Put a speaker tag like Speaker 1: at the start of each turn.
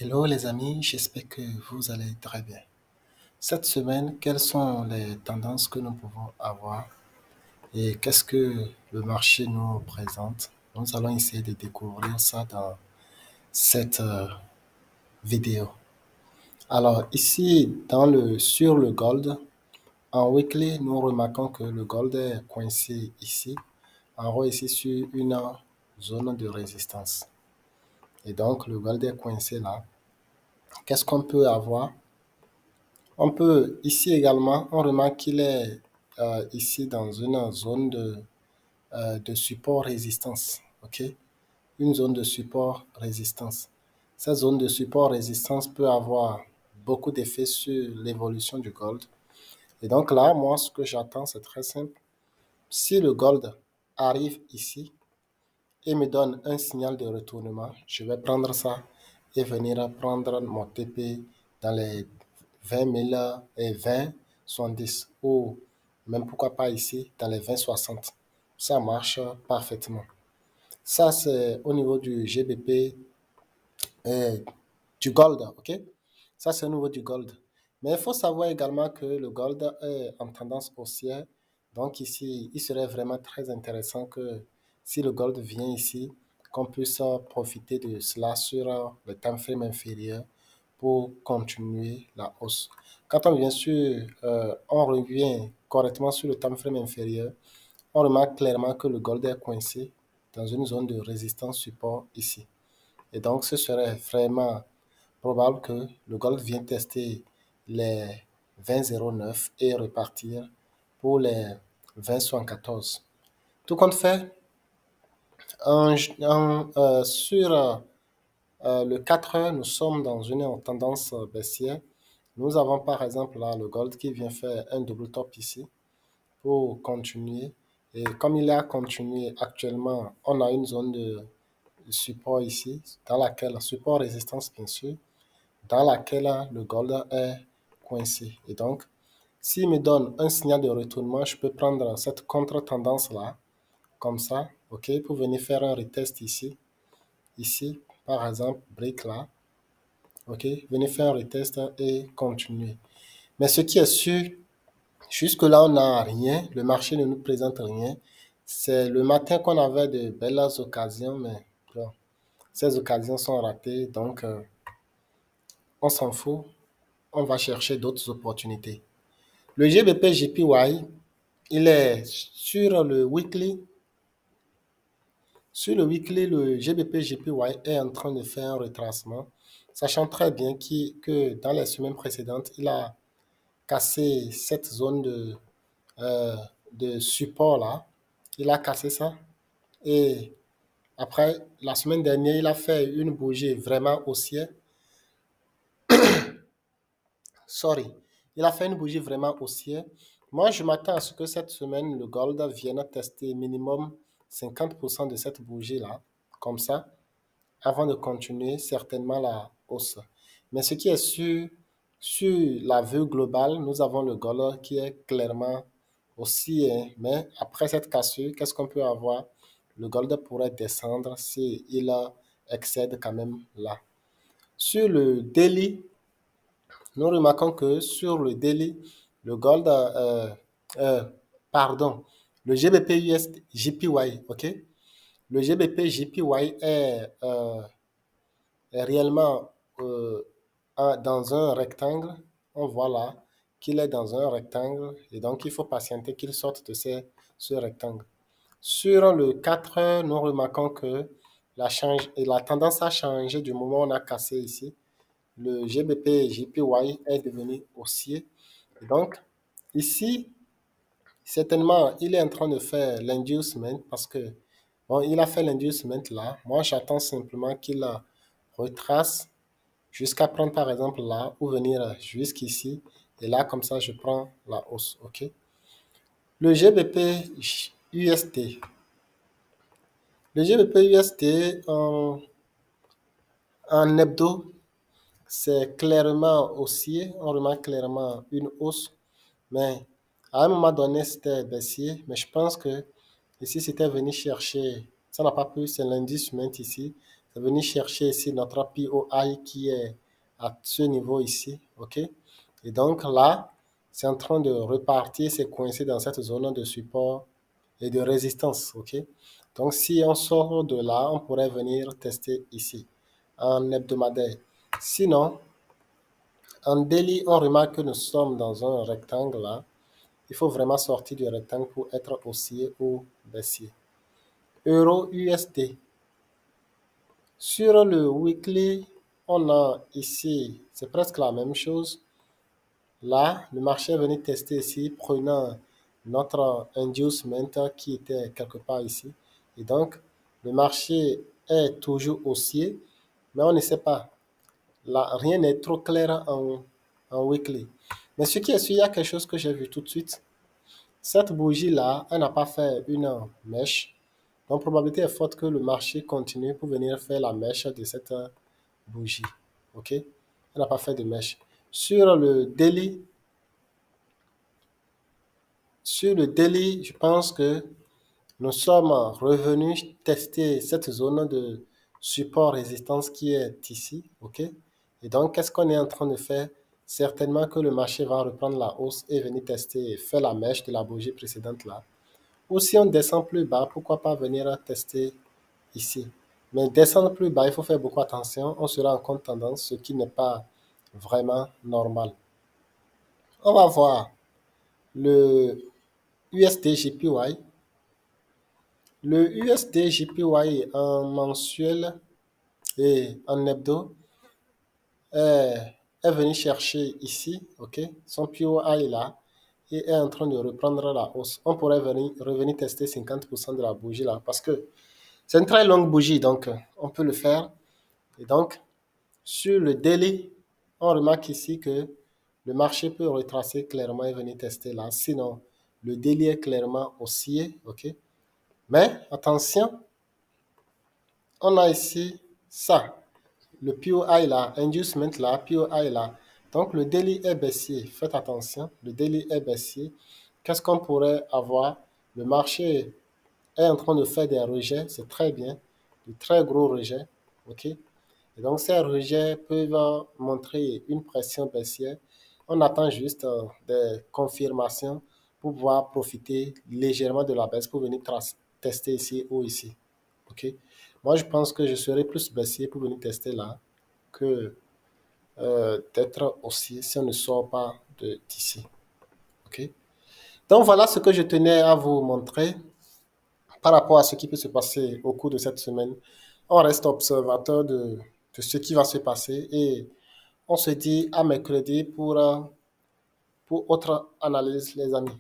Speaker 1: Hello les amis, j'espère que vous allez très bien. Cette semaine, quelles sont les tendances que nous pouvons avoir et qu'est-ce que le marché nous présente? Nous allons essayer de découvrir ça dans cette vidéo. Alors ici, sur le gold, en weekly, nous remarquons que le gold est coincé ici, en haut ici sur une zone de résistance. Et donc le gold est coincé là. Qu'est-ce qu'on peut avoir? On peut ici également, on remarque qu'il est ici dans une zone de support résistance. Ok, une zone de support résistance. Cette zone de support résistance peut avoir beaucoup d'effets sur l'évolution du gold. Et donc là, moi, ce que j'attends, c'est très simple. Si le gold arrive ici et me donne un signal de retournement, je vais prendre ça et venir prendre mon TP dans les 20 000 et 20, 70 ou même pourquoi pas ici dans les 20, 60. Ça marche parfaitement. Ça, c'est au niveau du GBP et du gold, ok? Ça, c'est au niveau du gold. Mais il faut savoir également que le gold est en tendance haussière. Donc ici, il serait vraiment très intéressant que si le gold vient ici, qu'on puisse profiter de cela sur le time frame inférieur pour continuer la hausse. Quand on vient on revient correctement sur le time frame inférieur, on remarque clairement que le gold est coincé dans une zone de résistance support ici. Et donc, ce serait vraiment probable que le gold vienne tester les 20,09 et repartir pour les 20,74. Tout compte fait, sur le 4 heures, nous sommes dans une tendance baissière. Nous avons par exemple là le gold qui vient faire un double top ici pour continuer. Et comme il a continué actuellement, on a une zone de support ici, dans laquelle, support résistance bien sûr, dans laquelle le gold est coincé. Et donc, s'il me donne un signal de retournement, je peux prendre cette contre-tendance là, comme ça, ok, pour venir faire un retest ici, par exemple, break là, ok, venez faire un retest et continuer. Mais ce qui est sûr, jusque-là, on n'a rien, le marché ne nous présente rien. C'est le matin qu'on avait de belles occasions, mais bon, ces occasions sont ratées, donc on s'en fout, on va chercher d'autres opportunités. Le GBP JPY, il est sur le weekly, le GBP JPY est en train de faire un retracement, sachant très bien que dans les semaines précédentes, il a cassé cette zone euh, de support là. Il a cassé ça. Et après, la semaine dernière, il a fait une bougie vraiment haussière. Sorry. Il a fait une bougie vraiment haussière. Moi, je m'attends à ce que cette semaine, le gold vienne tester minimum 50% de cette bougie-là, comme ça, avant de continuer certainement la hausse. Mais ce qui est sûr, sur la vue globale, nous avons le gold qui est clairement haussier. Mais après cette cassure, qu'est-ce qu'on peut avoir? Le gold pourrait descendre s'il excède quand même là. Sur le daily, nous remarquons que sur le daily, le gold, pardon, le GBP US JPY, ok? Le GBP JPY est réellement dans un rectangle. On voit là qu'il est dans un rectangle et donc il faut patienter qu'il sorte de ce rectangle. Sur le 4 heures, nous remarquons que la tendance a changé du moment où on a cassé ici. Le GBP JPY est devenu haussier. Et donc, ici, certainement, il est en train de faire l'inducement parce que, bon, il a fait l'inducement là. Moi, j'attends simplement qu'il retrace jusqu'à prendre par exemple là ou venir jusqu'ici. Et là, comme ça, je prends la hausse. OK? Le GBP USD. Le GBP USD en hebdo, c'est clairement haussier. On remarque clairement une hausse. Mais à un moment donné, c'était baissier. Mais je pense que ici, c'était venu chercher. Ça n'a pas pu, c'est l'indice ici. venir chercher ici notre POI qui est à ce niveau ici, ok? Et donc là, c'est en train de repartir, c'est coincé dans cette zone de support et de résistance, ok? Donc si on sort de là, on pourrait venir tester ici, en hebdomadaire. Sinon, en daily, on remarque que nous sommes dans un rectangle là. Il faut vraiment sortir du rectangle pour être haussier ou baissier. Euro USD. Sur le weekly, on a ici, c'est presque la même chose. Là, le marché est venu tester ici, prenant notre inducement qui était quelque part ici. Et donc, le marché est toujours haussier, mais on ne sait pas. Là, rien n'est trop clair en weekly. Mais ce qui est sûr, il y a quelque chose que j'ai vu tout de suite. Cette bougie-là, elle n'a pas fait une mèche. Donc, probabilité est forte que le marché continue pour venir faire la mèche de cette bougie. OK? Elle n'a pas fait de mèche. Sur le daily, je pense que nous sommes revenus tester cette zone de support résistance qui est ici. OK? Et donc, qu'est-ce qu'on est en train de faire? Certainement que le marché va reprendre la hausse et venir tester et faire la mèche de la bougie précédente là. Ou si on descend plus bas, pourquoi pas venir tester ici. Mais descendre plus bas, il faut faire beaucoup attention. On sera en compte tendance, ce qui n'est pas vraiment normal. On va voir le USD JPY. Le USD JPY en mensuel et en hebdo est venu chercher ici, ok, son POI est là et est en train de reprendre la hausse. On pourrait revenir tester 50% de la bougie là parce que c'est une très longue bougie, donc on peut le faire. Et donc, sur le daily, on remarque ici que le marché peut retracer clairement et venir tester là. Sinon, le daily est clairement haussier, ok? Mais attention, on a ici ça, le POI là, inducement là, POI là. Donc, le daily est baissier. Faites attention, le daily est baissier. Qu'est-ce qu'on pourrait avoir? Le marché est en train de faire des rejets, c'est très bien, de très gros rejets, ok? Et donc, ces rejets peuvent montrer une pression baissière. On attend juste des confirmations pour pouvoir profiter légèrement de la baisse pour venir tester ici ou ici. Ok? Moi, je pense que je serai plus baissier pour venir tester là que d'être haussier si on ne sort pas d'ici. Ok? Donc, voilà ce que je tenais à vous montrer par rapport à ce qui peut se passer au cours de cette semaine. On reste observateur de ce qui va se passer et on se dit à mercredi pour autre analyse, les amis.